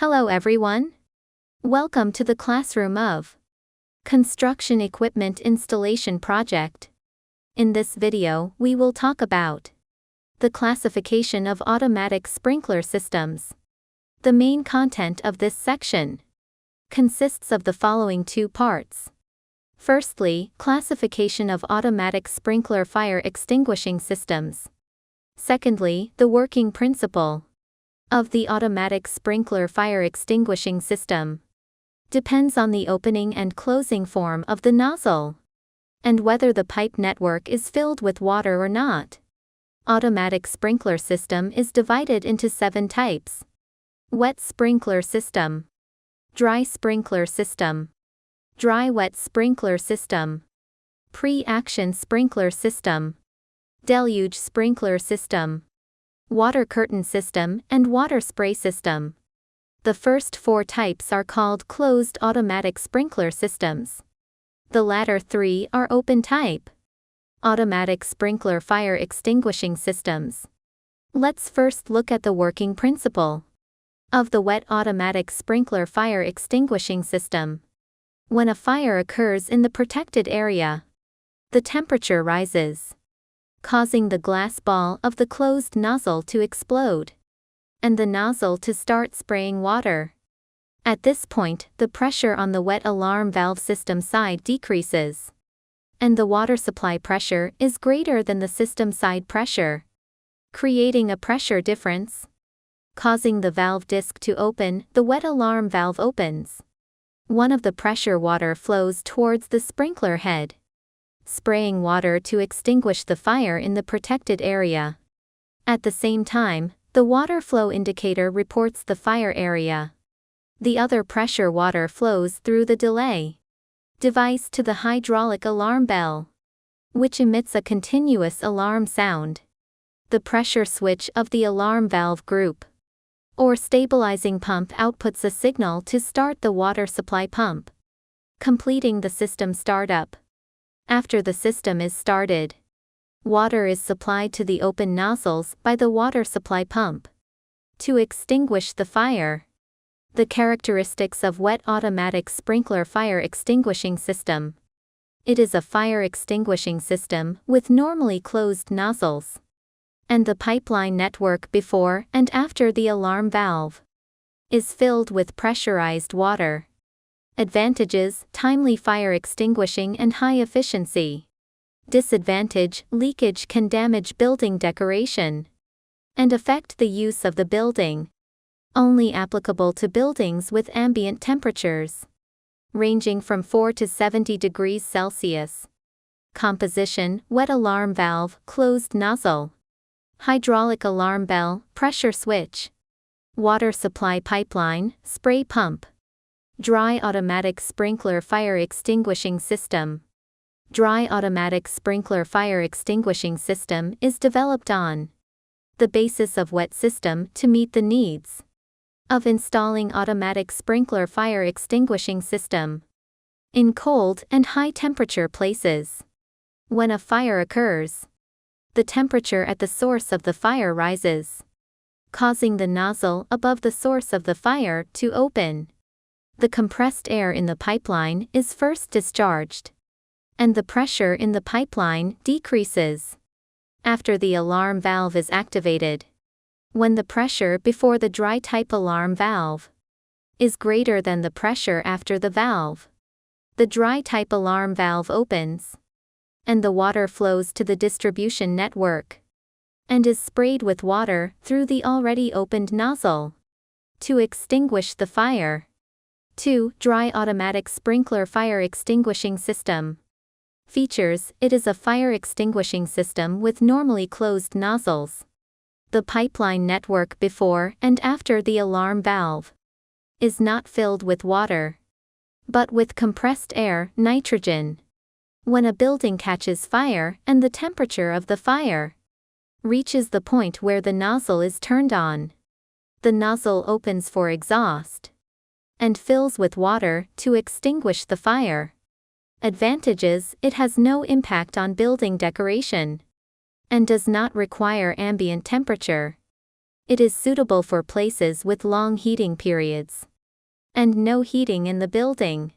Hello everyone. Welcome to the classroom of Construction Equipment Installation Project. In this video, we will talk about the classification of automatic sprinkler systems. The main content of this section consists of the following two parts. Firstly, classification of automatic sprinkler fire extinguishing systems. Secondly, the working principle of the automatic sprinkler fire extinguishing system depends on the opening and closing form of the nozzle and whether the pipe network is filled with water or not. Automatic sprinkler system is divided into 7 types. Wet sprinkler system, dry sprinkler system, dry-wet sprinkler system, pre-action sprinkler system, deluge sprinkler system, water curtain system, and water spray system. The first 4 types are called closed automatic sprinkler systems. The latter 3 are open type automatic sprinkler fire extinguishing systems. Let's first look at the working principle of the wet automatic sprinkler fire extinguishing system. When a fire occurs in the protected area, the temperature rises, causing the glass ball of the closed nozzle to explode, and the nozzle to start spraying water. At this point, the pressure on the wet alarm valve system side decreases, and the water supply pressure is greater than the system side pressure, creating a pressure difference. Causing the valve disc to open, the wet alarm valve opens. One of the pressure water flows towards the sprinkler head, spraying water to extinguish the fire in the protected area. At the same time, the water flow indicator reports the fire area. The other pressure water flows through the delay device to the hydraulic alarm bell, which emits a continuous alarm sound. The pressure switch of the alarm valve group or stabilizing pump outputs a signal to start the water supply pump, completing the system startup. After the system is started, water is supplied to the open nozzles by the water supply pump to extinguish the fire. The characteristics of wet automatic sprinkler fire extinguishing system. It is a fire extinguishing system with normally closed nozzles, and the pipeline network before and after the alarm valve is filled with pressurized water. Advantages: timely fire extinguishing and high efficiency. Disadvantage: leakage can damage building decoration and affect the use of the building. Only applicable to buildings with ambient temperatures ranging from 4 to 70 degrees Celsius. Composition: wet alarm valve, closed nozzle, hydraulic alarm bell, pressure switch, water supply pipeline, spray pump. Dry automatic sprinkler fire extinguishing system. Dry automatic sprinkler fire extinguishing system is developed on the basis of wet system to meet the needs of installing automatic sprinkler fire extinguishing system in cold and high temperature places. When a fire occurs, the temperature at the source of the fire rises, causing the nozzle above the source of the fire to open. The compressed air in the pipeline is first discharged, and the pressure in the pipeline decreases after the alarm valve is activated. When the pressure before the dry type alarm valve is greater than the pressure after the valve, the dry type alarm valve opens, and the water flows to the distribution network and is sprayed with water through the already opened nozzle to extinguish the fire. 2. Dry automatic sprinkler fire extinguishing system. Features: it is a fire extinguishing system with normally closed nozzles. The pipeline network before and after the alarm valve is not filled with water, but with compressed air, nitrogen. When a building catches fire and the temperature of the fire reaches the point where the nozzle is turned on, the nozzle opens for exhaust and fills with water to extinguish the fire. Advantages: it has no impact on building decoration and does not require ambient temperature. It is suitable for places with long heating periods and no heating in the building,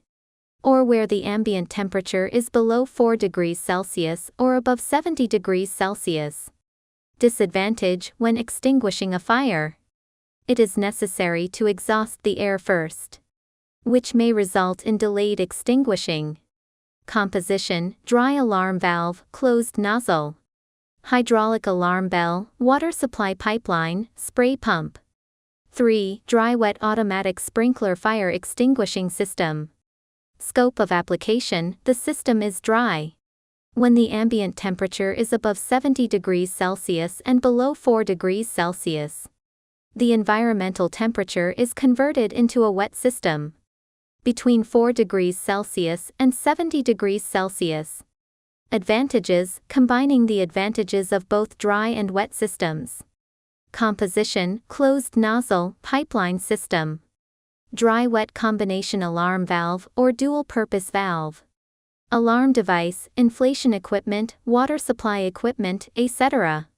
or where the ambient temperature is below 4 degrees Celsius or above 70 degrees Celsius. Disadvantage when extinguishing a fire. It is necessary to exhaust the air first, which may result in delayed extinguishing. Composition: dry alarm valve, closed nozzle. Hydraulic alarm bell, water supply pipeline, spray pump. 3. Dry-wet automatic sprinkler fire extinguishing system. Scope of application: the system is dry when the ambient temperature is above 70 degrees Celsius and below 4 degrees Celsius. The environmental temperature is converted into a wet system between 4 degrees Celsius and 70 degrees Celsius. Advantages: combining the advantages of both dry and wet systems. Composition: closed nozzle, pipeline system. Dry-wet combination alarm valve or dual-purpose valve. Alarm device, inflation equipment, water supply equipment, etc.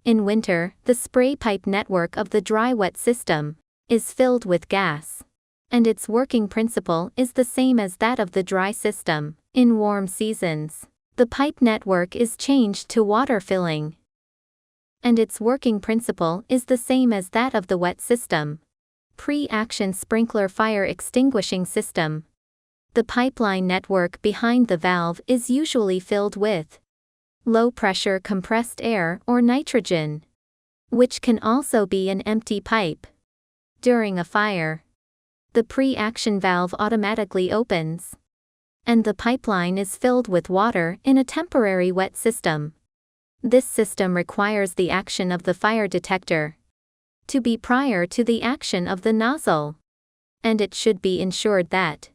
In winter, the spray pipe network of the dry-wet system is filled with gas, and its working principle is the same as that of the dry system. In warm seasons, the pipe network is changed to water filling, and its working principle is the same as that of the wet system. Pre-action sprinkler fire extinguishing system. The pipeline network behind the valve is usually filled with low-pressure compressed air or nitrogen, which can also be an empty pipe. During a fire, the pre-action valve automatically opens, and the pipeline is filled with water in a temporary wet system. This system requires the action of the fire detector to be prior to the action of the nozzle, and it should be ensured that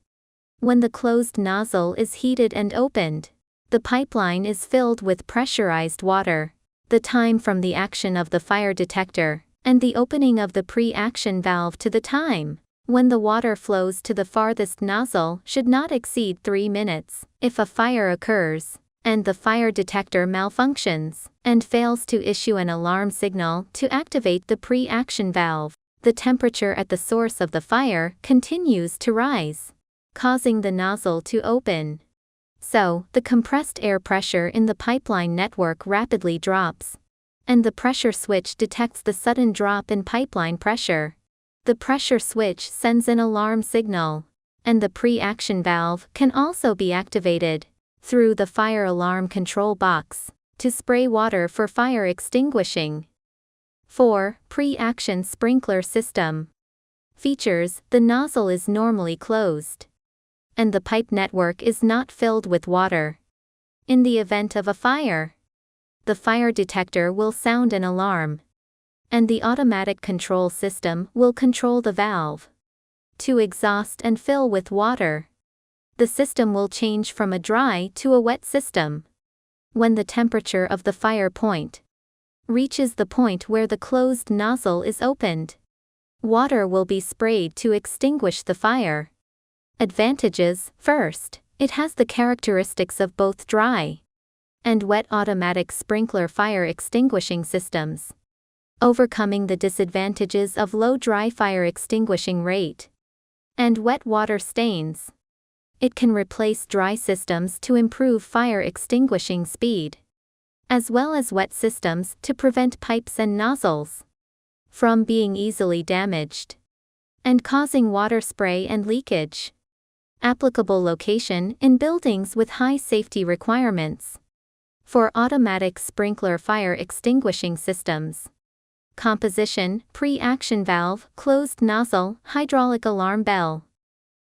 when the closed nozzle is heated and opened, the pipeline is filled with pressurized water. The time from the action of the fire detector and the opening of the pre-action valve to the time when the water flows to the farthest nozzle should not exceed 3 minutes. If a fire occurs, and the fire detector malfunctions and fails to issue an alarm signal to activate the pre-action valve, the temperature at the source of the fire continues to rise, causing the nozzle to open. So, the compressed air pressure in the pipeline network rapidly drops, and the pressure switch detects the sudden drop in pipeline pressure. The pressure switch sends an alarm signal, and the pre-action valve can also be activated through the fire alarm control box to spray water for fire extinguishing. 4. Pre-action sprinkler system. Features: the nozzle is normally closed, and the pipe network is not filled with water. In the event of a fire, the fire detector will sound an alarm, and the automatic control system will control the valve to exhaust and fill with water. The system will change from a dry to a wet system when the temperature of the fire point reaches the point where the closed nozzle is opened. Water will be sprayed to extinguish the fire. Advantages: first, it has the characteristics of both dry and wet automatic sprinkler fire extinguishing systems, overcoming the disadvantages of low dry fire extinguishing rate and wet water stains. It can replace dry systems to improve fire extinguishing speed, as well as wet systems to prevent pipes and nozzles from being easily damaged and causing water spray and leakage. Applicable location: in buildings with high safety requirements. For automatic sprinkler fire extinguishing systems. Composition: pre-action valve, closed nozzle, hydraulic alarm bell,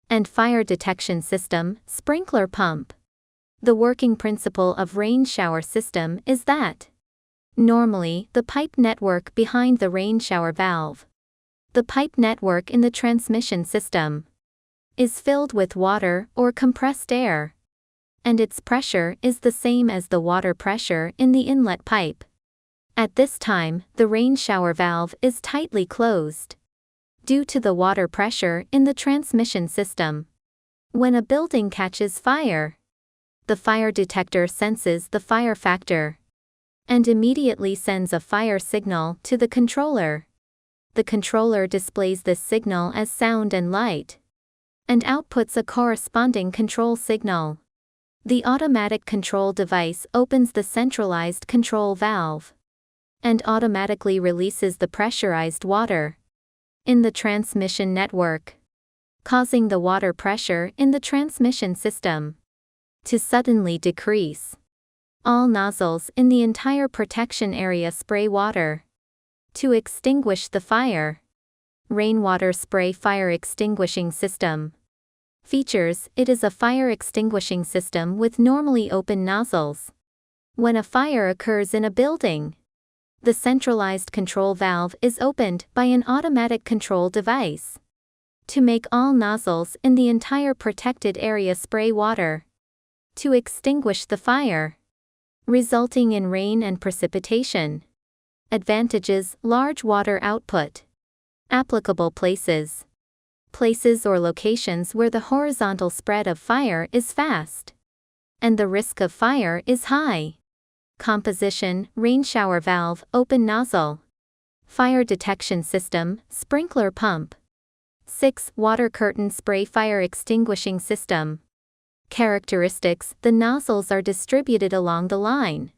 and fire detection system, sprinkler pump. The working principle of rain shower system is that normally the pipe network behind the rain shower valve, the pipe network in the transmission system, is filled with water or compressed air, and its pressure is the same as the water pressure in the inlet pipe. At this time, the rain shower valve is tightly closed due to the water pressure in the transmission system. When a building catches fire, the fire detector senses the fire factor and immediately sends a fire signal to the controller. The controller displays this signal as sound and light, and outputs a corresponding control signal. The automatic control device opens the centralized control valve and automatically releases the pressurized water in the transmission network, causing the water pressure in the transmission system to suddenly decrease. All nozzles in the entire protection area spray water to extinguish the fire. Rainwater spray fire extinguishing system. Features: it is a fire extinguishing system with normally open nozzles. When a fire occurs in a building, the centralized control valve is opened by an automatic control device to make all nozzles in the entire protected area spray water to extinguish the fire, resulting in rain and precipitation. Advantages: large water output. Applicable places: places or locations where the horizontal spread of fire is fast and the risk of fire is high. Composition: rain shower valve, open nozzle. Fire detection system, sprinkler pump. 6. Water curtain spray fire extinguishing system. Characteristics: the nozzles are distributed along the line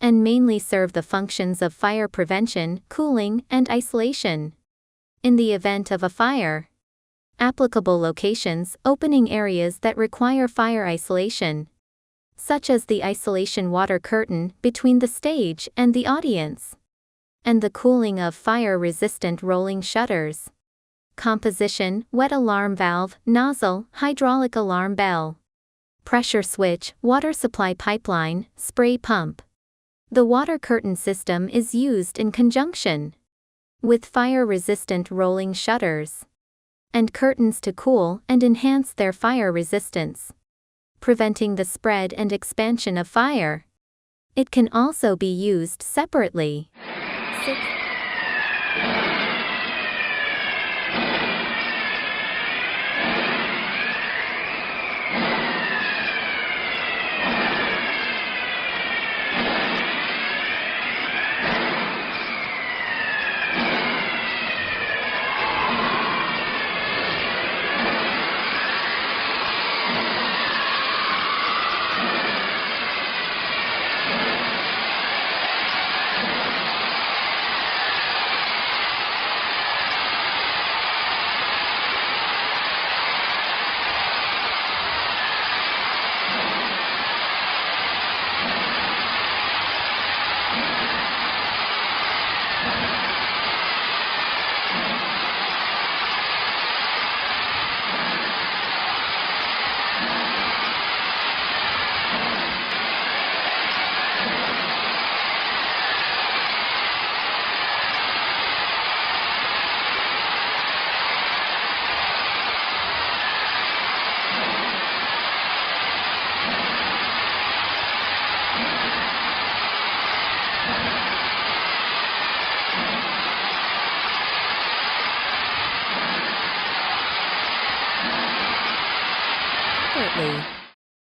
and mainly serve the functions of fire prevention, cooling, and isolation in the event of a fire. Applicable locations: opening areas that require fire isolation, such as the isolation water curtain between the stage and the audience, and the cooling of fire-resistant rolling shutters. Composition: wet alarm valve, nozzle, hydraulic alarm bell. Pressure switch, water supply pipeline, spray pump. The water curtain system is used in conjunction with fire-resistant rolling shutters and curtains to cool and enhance their fire resistance, preventing the spread and expansion of fire. It can also be used separately. 6. Separately.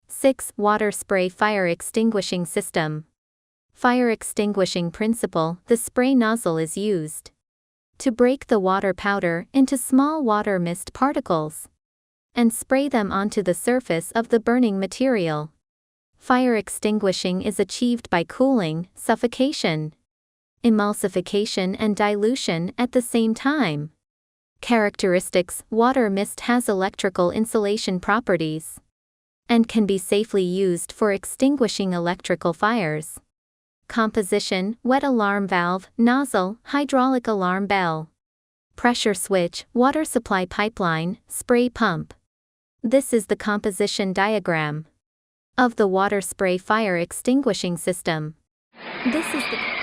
6. Water spray fire extinguishing system. Fire extinguishing principle: the spray nozzle is used to break the water powder into small water mist particles and spray them onto the surface of the burning material. Fire extinguishing is achieved by cooling, suffocation, emulsification, and dilution at the same time. Characteristics: water mist has electrical insulation properties and can be safely used for extinguishing electrical fires. Composition: wet alarm valve, nozzle, hydraulic alarm bell. Pressure switch, water supply pipeline, spray pump. This is the composition diagram of the water spray fire extinguishing system. This is the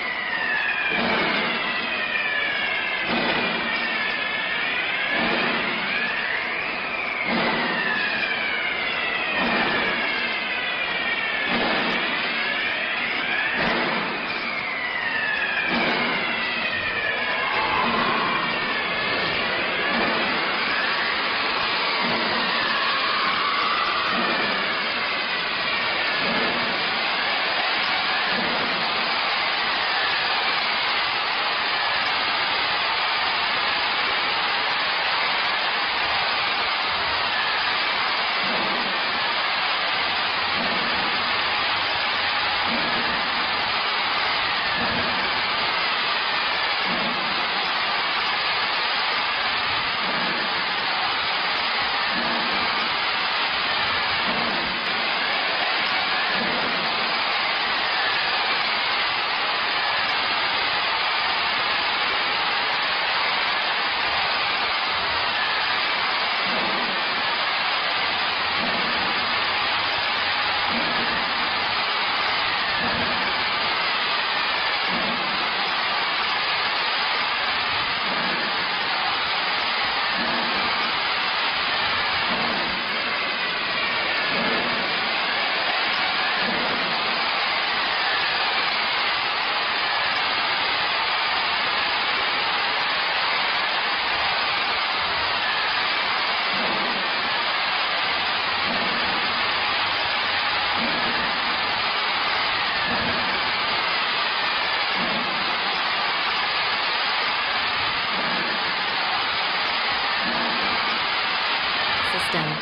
system.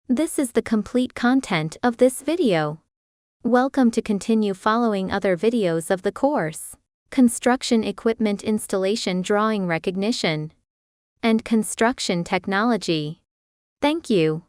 This is the complete content of this video. Welcome to continue following other videos of the course. Construction Equipment Installation Drawing Recognition and Construction Technology. Thank you.